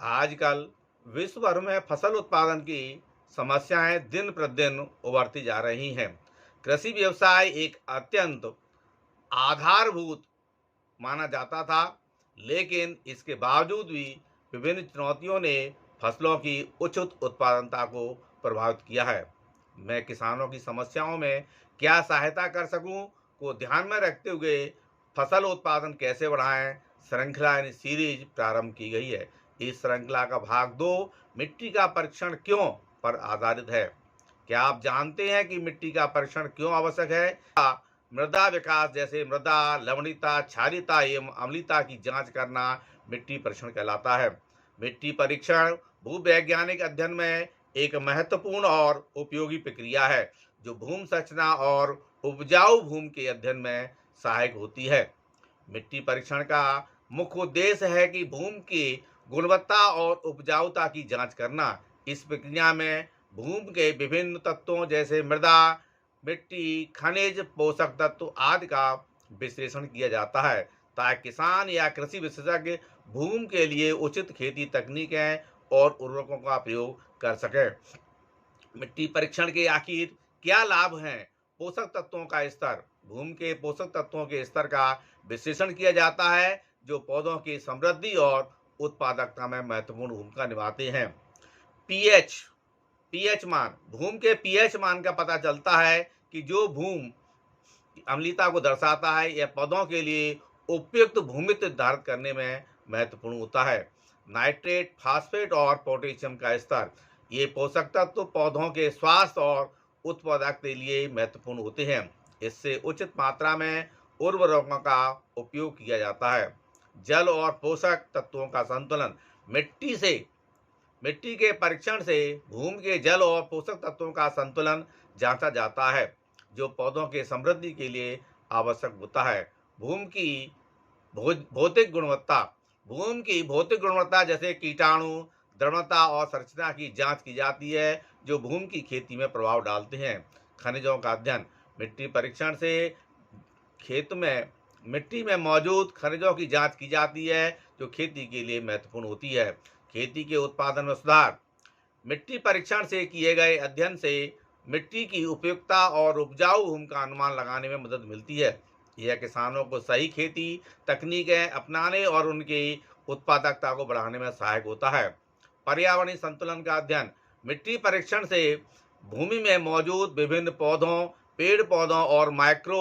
आजकल विश्व भर में फसल उत्पादन की समस्याएं दिन प्रतिदिन उभरती जा रही हैं। कृषि व्यवसाय एक अत्यंत आधारभूत माना जाता था, लेकिन इसके बावजूद भी विभिन्न चुनौतियों ने फसलों की उचित उत्पादनता को प्रभावित किया है। मैं किसानों की समस्याओं में क्या सहायता कर सकूं को ध्यान में रखते हुए फसल उत्पादन कैसे बढ़ाएं श्रृंखला यानी सीरीज प्रारंभ की गई है। इस श्रृंखला का भाग 2 मिट्टी का परीक्षण क्यों पर आधारित है। क्या आप जानते हैं कि मिट्टी का परीक्षण क्यों आवश्यक है? मृदा विकास जैसे मृदा लवणीयता, क्षारीयता एवं अम्लीयता की जांच करना मिट्टी परीक्षण कहलाता है। मिट्टी परीक्षण भूवैज्ञानिक अध्ययन में एक महत्वपूर्ण और उपयोगी प्रक्रिया है, जो भूमि संरचना और उपजाऊ भूमि के अध्ययन में सहायक होती है। मिट्टी परीक्षण का मुख्य उद्देश्य है कि भूमि की गुणवत्ता और उपजाऊता की जांच करना। इस प्रक्रिया में भूमि के विभिन्न तत्वों जैसे मृदा, मिट्टी, खनिज, पोषक तत्व आदि का विश्लेषण किया जाता है, ताकि किसान या कृषि विशेषज्ञ भूमि के लिए उचित खेती तकनीकें और उर्वरकों का प्रयोग कर सकें। मिट्टी परीक्षण के आखिर क्या लाभ हैं? पोषक तत्वों का स्तर। भूमि के पोषक तत्वों के स्तर का विश्लेषण किया जाता है, जो पौधों की समृद्धि और उत्पादकता में महत्वपूर्ण भूमिका निभाते हैं। पीएच पीएच मान। भूमि के पीएच मान का पता चलता है कि जो भूमि अम्लीयता को दर्शाता है, यह पौधों के लिए उपयुक्त भूमि निर्धारित करने में महत्वपूर्ण होता है। नाइट्रेट, फास्फेट और पोटेशियम का स्तर। ये पोषक तत्व पौधों के स्वास्थ्य और उत्पादकता के लिए महत्वपूर्ण होते हैं। इससे उचित मात्रा में उर्वरकों का उपयोग किया जाता है। जल और पोषक तत्वों का संतुलन। मिट्टी के परीक्षण से भूमि के जल और पोषक तत्वों का संतुलन जांचा जाता है, जो पौधों के समृद्धि के लिए आवश्यक होता है। भूमि की भौतिक गुणवत्ता। भूमि की भौतिक गुणवत्ता जैसे कीटाणु, द्रवणता और संरचना की जांच की जाती है, जो भूमि की खेती में प्रभाव डालते हैं। खनिजों का अध्ययन। मिट्टी परीक्षण से खेत में मिट्टी में मौजूद खनिजों की जांच की जाती है, जो खेती के लिए महत्वपूर्ण होती है। खेती के उत्पादन में सुधार। मिट्टी परीक्षण से किए गए अध्ययन से मिट्टी की उपयुक्तता और उपजाऊ भूमि का अनुमान लगाने में मदद मिलती है। यह किसानों को सही खेती तकनीकें अपनाने और उनकी उत्पादकता को बढ़ाने में सहायक होता है। पर्यावरणीय संतुलन का अध्ययन। मिट्टी परीक्षण से भूमि में मौजूद विभिन्न पौधों, पेड़ पौधों और माइक्रो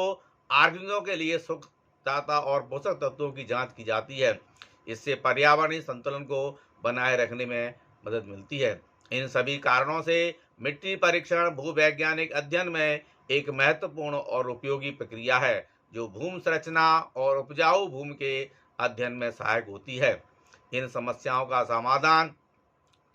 ऑर्गेनिज्मों के लिए सुखदाता और पोषक तत्वों की जांच की जाती है। इससे पर्यावरणीय संतुलन को बनाए रखने में मदद मिलती है। इन सभी कारणों से मिट्टी परीक्षण भूवैज्ञानिक अध्ययन में एक महत्वपूर्ण और उपयोगी प्रक्रिया है, जो भूमि संरचना और उपजाऊ भूमि के अध्ययन में सहायक होती है। इन समस्याओं का समाधान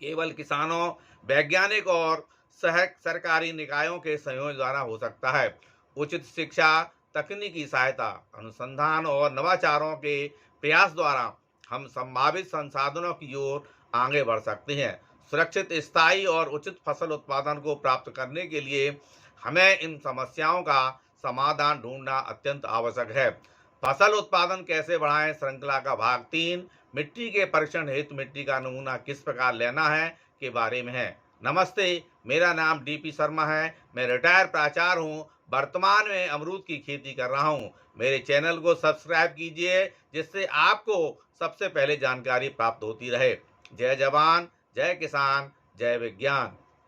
केवल किसानों, वैज्ञानिक और सरकारी निकायों के सहयोग द्वारा हो सकता है। उचित शिक्षा, तकनीकी सहायता, अनुसंधान और नवाचारों के प्रयास द्वारा हम संभावित संसाधनों की ओर आगे बढ़ सकते हैं। सुरक्षित, स्थायी और उचित फसल उत्पादन को प्राप्त करने के लिए हमें इन समस्याओं का समाधान ढूंढना अत्यंत आवश्यक है। फसल उत्पादन कैसे बढ़ाएं श्रृंखला का भाग 3 मिट्टी के परीक्षण हेतु मिट्टी का नमूना किस प्रकार लेना है के बारे में है। नमस्ते, मेरा नाम डीपी शर्मा है। मैं रिटायर्ड प्राचार्य हूँ। वर्तमान में अमरूद की खेती कर रहा हूँ। मेरे चैनल को सब्सक्राइब कीजिए, जिससे आपको सबसे पहले जानकारी प्राप्त होती रहे। जय जवान, जय किसान, जय विज्ञान।